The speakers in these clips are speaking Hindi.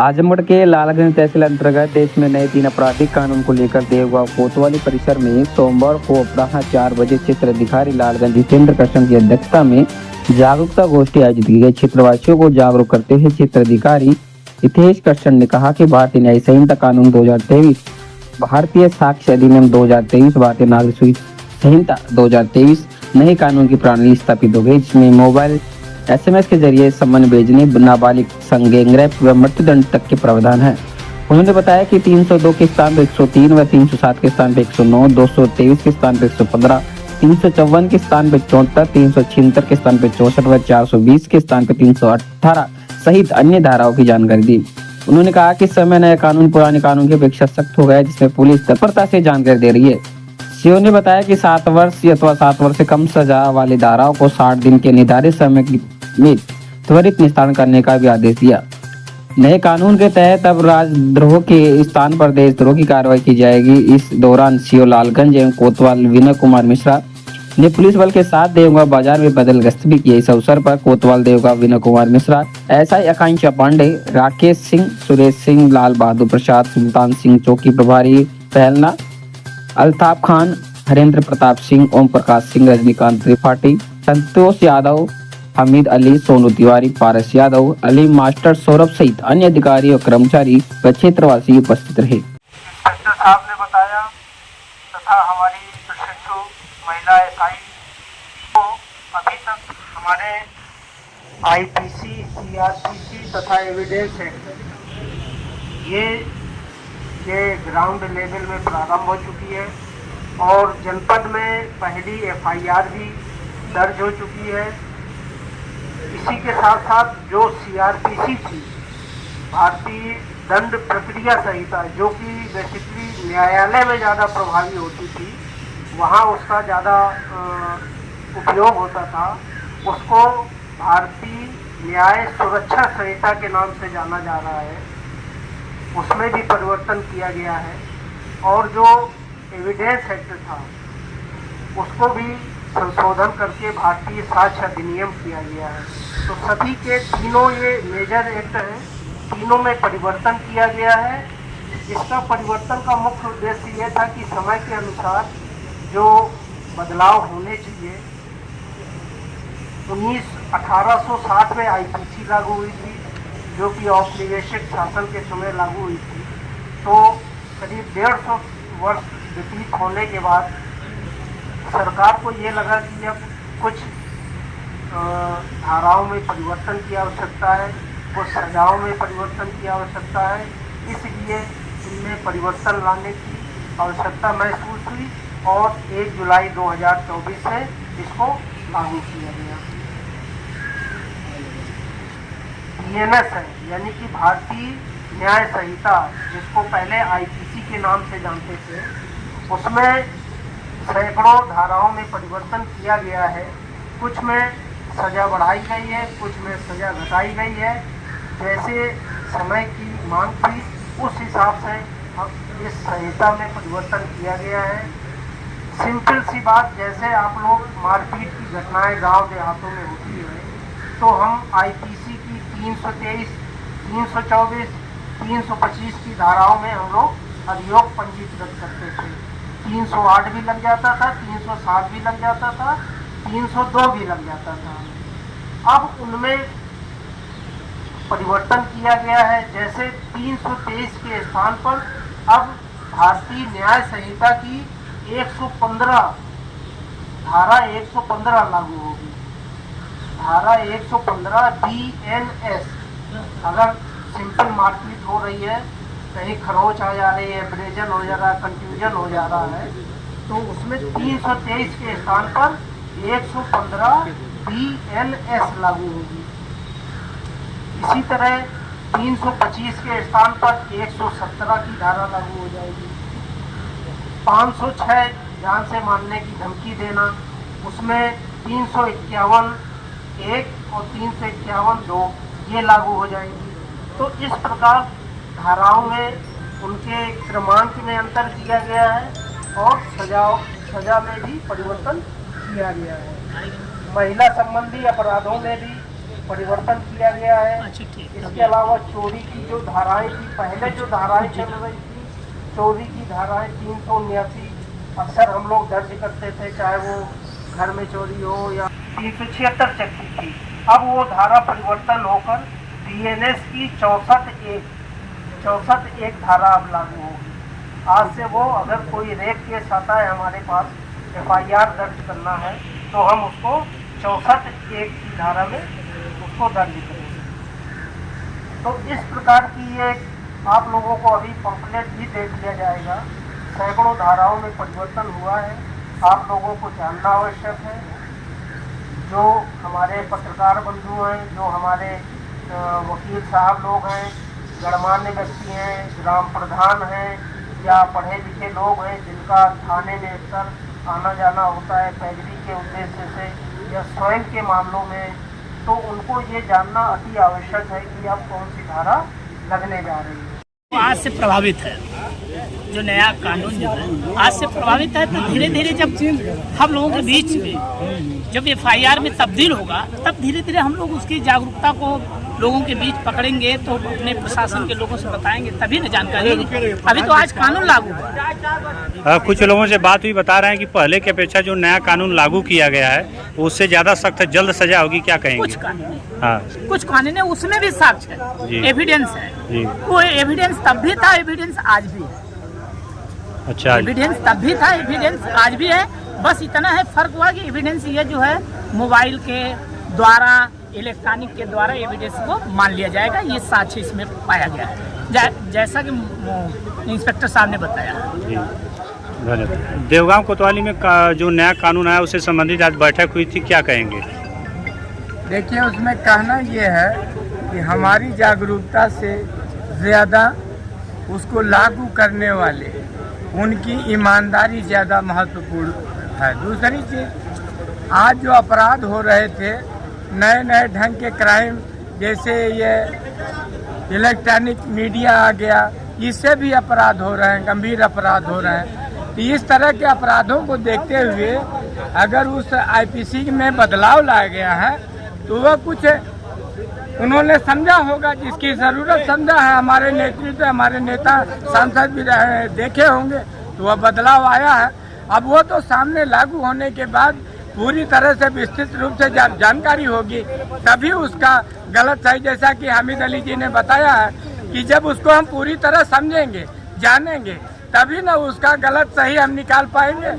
आजमगढ़ के लालगंज तहसील अंतर्गत देश में नए 3 आपराधिक कानून को लेकर देवगांव कोतवाली परिसर में सोमवार को अपराह्न 4 बजे क्षेत्र अधिकारी लालगंज जितेंद्र कृष्ण की अध्यक्षता में जागरूकता गोष्ठी आयोजित की गई। क्षेत्रवासियों को जागरूक करते हुए क्षेत्र अधिकारी हितेश कृष्ण ने कहा कि भारतीय न्याय संहिता कानून 2023, भारतीय साक्ष्य अधिनियम 2023, भारतीय नागरिक संहिता 2023 नए कानून की प्रणाली स्थापित हो गई, जिसमें मोबाइल SMS के जरिए सम्मन भेजने, नाबालिग संग गैंग रेप व मृत्युदंड तक के प्रावधान है। उन्होंने बताया कि 302 के स्थान पर 103 व 307 के स्थान पर 109, 223 के स्थान पर 115, 354 के स्थान पर 74, 376 के स्थान पर 64 व 420 के स्थान पर 318 सहित अन्य धाराओं की जानकारी दी। उन्होंने कहा कि समय नया कानून पुराने कानून की अपेक्षा सख्त हो गया है, जिसमें पुलिस तत्परता से जानकारी दे रही है। सीओ ने बताया कि 7 वर्ष अथवा 7 वर्ष से कम सजा वाली धाराओं को 60 दिन के निर्धारित समय में त्वरित निस्तारण करने का भी आदेश दिया। नए कानून के तहत अब राजद्रोह के स्थान पर देशद्रोह की कार्रवाई की जाएगी। इस दौरान सीओ लालगंज एवं कोतवाल विनय कुमार मिश्रा ने पुलिस बल के साथ देवगांव बाजार में पैदल गश्त भी की। इस अवसर पर कोतवाल देवगांव विनय कुमार मिश्रा, SI आकांक्षा पांडे, राकेश सिंह, सुरेश सिंह, लाल बहादुर प्रसाद, सुल्तान सिंह चौकी प्रभारी पहलना, अल्ताफ खान, हरेंद्र प्रताप सिंह, ओम प्रकाश सिंह, रजनीकांत त्रिपाठी, संतोष यादव, हमीद अली, सोनू तिवारी, पारस यादव, अली मास्टर, सौरभ सहित अन्य अधिकारी और कर्मचारी व क्षेत्रवासी उपस्थित रहे। इंस्पेक्टर साहब ने बताया तथा हमारी प्रशिक्षु महिला SI को अभी तक हमारे IPC, CRPC तथा एविडेंस एक्ट ये ग्राउंड लेवल में प्रारंभ हो चुकी है और जनपद में पहली FIR भी दर्ज हो चुकी है। इसी के साथ साथ जो CRPC थी, भारतीय दंड प्रक्रिया संहिता, जो कि बेसिकली न्यायालय में ज़्यादा प्रभावी होती थी, वहाँ उसका ज़्यादा उपयोग होता था, उसको भारतीय न्याय सुरक्षा संहिता के नाम से जाना जा रहा है। उसमें भी परिवर्तन किया गया है और जो एविडेंस एक्ट था उसको भी संशोधन करके भारतीय साक्ष्य अधिनियम किया गया है। तो सभी के तीनों ये मेजर एक्ट हैं, तीनों में परिवर्तन किया गया है। इसका परिवर्तन का मुख्य उद्देश्य ये था कि समय के अनुसार जो बदलाव होने चाहिए। 1860 में IPC लागू हुई थी, जो कि औपनिवेशिक शासन के समय लागू हुई थी। तो करीब 150 वर्ष व्यतीत होने के बाद सरकार को ये लगा कि अब कुछ धाराओं में परिवर्तन की आवश्यकता है, कुछ सजाओं में परिवर्तन की आवश्यकता है, इसलिए इनमें परिवर्तन लाने की आवश्यकता महसूस हुई और 1 जुलाई 2024 से इसको लागू किया गया। BNS है, यानी कि भारतीय न्याय संहिता, जिसको पहले IPC के नाम से जानते थे, उसमें सैकड़ों धाराओं में परिवर्तन किया गया है। कुछ में सज़ा बढ़ाई गई है, कुछ में सज़ा घटाई गई है। जैसे समय की मांग थी उस हिसाब से अब इस संहिता में परिवर्तन किया गया है। सिंपल सी बात, जैसे आप लोग मारपीट की घटनाएं गांव देहातों में होती है, तो हम IPC की 323, 324, 325 की धाराओं में हम लोग अभियोग पंजीकृत करते थे। 308 भी लग जाता था, 307 भी लग जाता था, 302 भी लग जाता था। अब उनमें परिवर्तन किया गया है। जैसे 323 के स्थान पर अब भारतीय न्याय संहिता की 115 धारा 115 लागू होगी। धारा 115 BNS, अगर सिंपल मारपीट हो रही है, कहीं खरोच आ जा रही है, एब्रेजन हो जा रहा है, कंफ्यूजन हो जा रहा है, तो उसमें 323 के स्थान पर 115 BNS लागू होगी। इसी तरह 325 के स्थान पर 117 की धारा लागू हो जाएगी। 506 जान से मारने की धमकी देना, उसमें 351 1 और 351 2 ये लागू हो जाएंगी। तो इस प्रकार धाराओं में उनके क्रमांक में अंतर किया गया है और सजा में भी परिवर्तन किया गया है। महिला संबंधी अपराधों में भी परिवर्तन किया गया है। अच्छा, ठीक। इसके अलावा चोरी की जो धाराएं थी, पहले जो धाराएं चल रही थी, चोरी की धाराएं 379 अक्सर हम लोग दर्ज करते थे, चाहे वो घर में चोरी हो या 376 चलती थी। अब वो धारा परिवर्तन होकर बीएनएस की 64(1) धारा अब लागू होगी। आज से वो अगर कोई रेप केस आता है हमारे पास, FIR दर्ज करना है, तो हम उसको 64(1) की धारा में उसको दर्ज करेंगे। तो इस प्रकार की ये आप लोगों को अभी पंपलेट भी दे दिया जाएगा। सैकड़ों धाराओं में परिवर्तन हुआ है, आप लोगों को जानना आवश्यक है। जो हमारे पत्रकार बंधु हैं, जो हमारे वकील साहब लोग हैं, गणमान्य व्यक्ति हैं, ग्राम प्रधान हैं या पढ़े लिखे लोग हैं, जिनका थाने में अक्सर आना जाना होता है पैरवी के उद्देश्य से या स्वयं के मामलों में, तो उनको ये जानना अति आवश्यक है कि अब कौन सी धारा लगने जा रही है। आज से प्रभावित है जो नया कानून जो है, आज से प्रभावित है। तो धीरे धीरे जब हम लोगों के बीच में जब FIR में तब्दील होगा, तब धीरे धीरे हम लोग उसकी जागरूकता को लोगों के बीच पकड़ेंगे, तो अपने प्रशासन के लोगों से बताएंगे, तभी ना जानकारी होगी। अभी तो आज कानून लागू हुआ। कुछ लोगों से बात भी बता रहे हैं कि पहले की अपेक्षा जो नया कानून लागू किया गया है उससे ज़्यादा सख्त जल्द सजा होगी, क्या कहेंगे? कुछ कानून है, हाँ, कुछ कानून है, उसमें भी साक्ष्य है, एविडेंस है। जी। वो एविडेंस तब भी था, एविडेंस आज भी है। अच्छा, एविडेंस तब भी था, एविडेंस आज भी है। बस इतना है फर्क हुआ कि एविडेंस ये जो है मोबाइल के द्वारा, इलेक्ट्रॉनिक के द्वारा एविडेंस को मान लिया जाएगा। ये साक्ष्य इसमें पाया गया है, जैसा कि इंस्पेक्टर साहब ने बताया। धन्यवाद। देवगांव कोतवाली में जो नया कानून आया उससे संबंधित आज बैठक हुई थी, क्या कहेंगे? देखिए, उसमें कहना ये है कि हमारी जागरूकता से ज़्यादा उसको लागू करने वाले उनकी ईमानदारी ज़्यादा महत्वपूर्ण है। दूसरी चीज़, आज जो अपराध हो रहे थे, नए नए ढंग के क्राइम, जैसे ये इलेक्ट्रॉनिक मीडिया आ गया, इससे भी अपराध हो रहे हैं, गंभीर अपराध हो रहे हैं। तो इस तरह के अपराधों को देखते हुए अगर उस IPC में बदलाव लाया गया है, तो वह कुछ उन्होंने समझा होगा, जिसकी ज़रूरत समझा है। हमारे नेतृत्व, हमारे नेता सांसद भी देखे होंगे, तो वह बदलाव आया है। अब वो तो सामने लागू होने के बाद पूरी तरह से विस्तृत रूप से जानकारी होगी, तभी उसका गलत सही, जैसा कि हामिद अली जी ने बताया है कि जब उसको हम पूरी तरह समझेंगे, जानेंगे, तभी ना उसका गलत सही हम निकाल पाएंगे।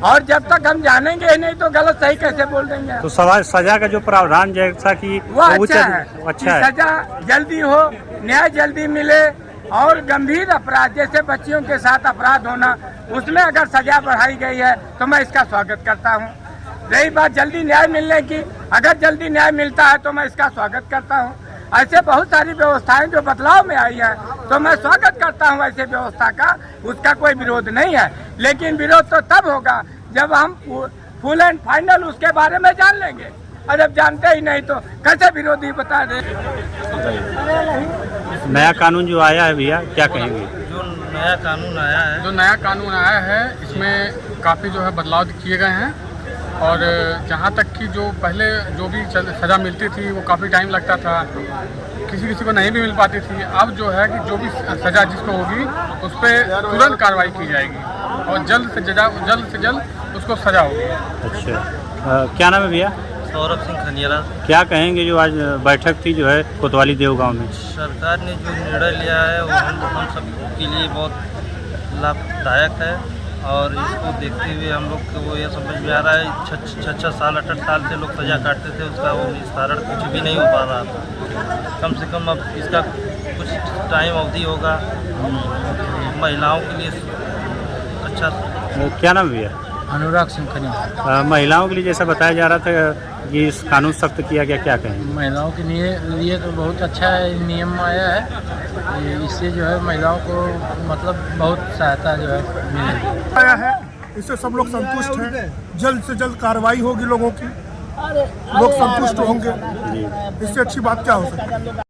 और जब तक हम जानेंगे ही नहीं, तो गलत सही कैसे बोल देंगे? तो सजा का जो प्रावधान जैसा कि वो अच्छा है, सजा जल्दी हो, न्याय जल्दी मिले, और गंभीर अपराध जैसे बच्चियों के साथ अपराध होना, उसमें अगर सजा बढ़ाई गई है तो मैं इसका स्वागत करता हूँ। रही बात जल्दी न्याय मिलने की, अगर जल्दी न्याय मिलता है तो मैं इसका स्वागत करता हूँ। ऐसे बहुत सारी व्यवस्थाएं जो बदलाव में आई हैं, तो मैं स्वागत करता हूँ ऐसे व्यवस्था का, उसका कोई विरोध नहीं है। लेकिन विरोध तो तब होगा जब हम फुल एंड फाइनल उसके बारे में जान लेंगे, और जब जानते ही नहीं तो कैसे विरोधी बता दे। नया कानून जो आया है भैया, क्या कहेंगे? जो नया कानून आया है, इसमें काफ़ी जो है बदलाव किए गए हैं। और जहाँ तक कि जो पहले जो भी सज़ा मिलती थी वो काफ़ी टाइम लगता था, किसी को नहीं भी मिल पाती थी। अब जो है कि जो भी सज़ा जिसको होगी उस पर तुरंत कार्रवाई की जाएगी और जल्द से जल्द उसको सज़ा होगी। अच्छा, क्या नाम है भैया? सौरभ सिंह खनियारा। क्या कहेंगे जो आज बैठक थी जो है कोतवाली देवगांव में? सरकार ने जो निर्णय लिया है वो हम सब के लिए बहुत लाभदायक है, और इसको देखते हुए हम लोग को वो ये समझ में आ रहा है 6 साल 8 साल से लोग सजा काटते थे, उसका वो निस्तारण कुछ भी नहीं हो पा रहा था। कम से कम अब इसका कुछ टाइम अवधि होगा महिलाओं के लिए अच्छा। क्या नाम भैया? अनुराग सिंह खनिया। महिलाओं के लिए जैसा बताया जा रहा था कि इस कानून सख्त किया गया, क्या कहेंगे? महिलाओं के लिए तो बहुत अच्छा नियम आया है, इससे जो है महिलाओं को मतलब बहुत सहायता जो है मिलेगी। आया है, इससे सब लोग संतुष्ट हैं। जल्द से जल्द कार्रवाई होगी, लोगों की, लोग संतुष्ट होंगे। इससे अच्छी बात क्या हो सकती है?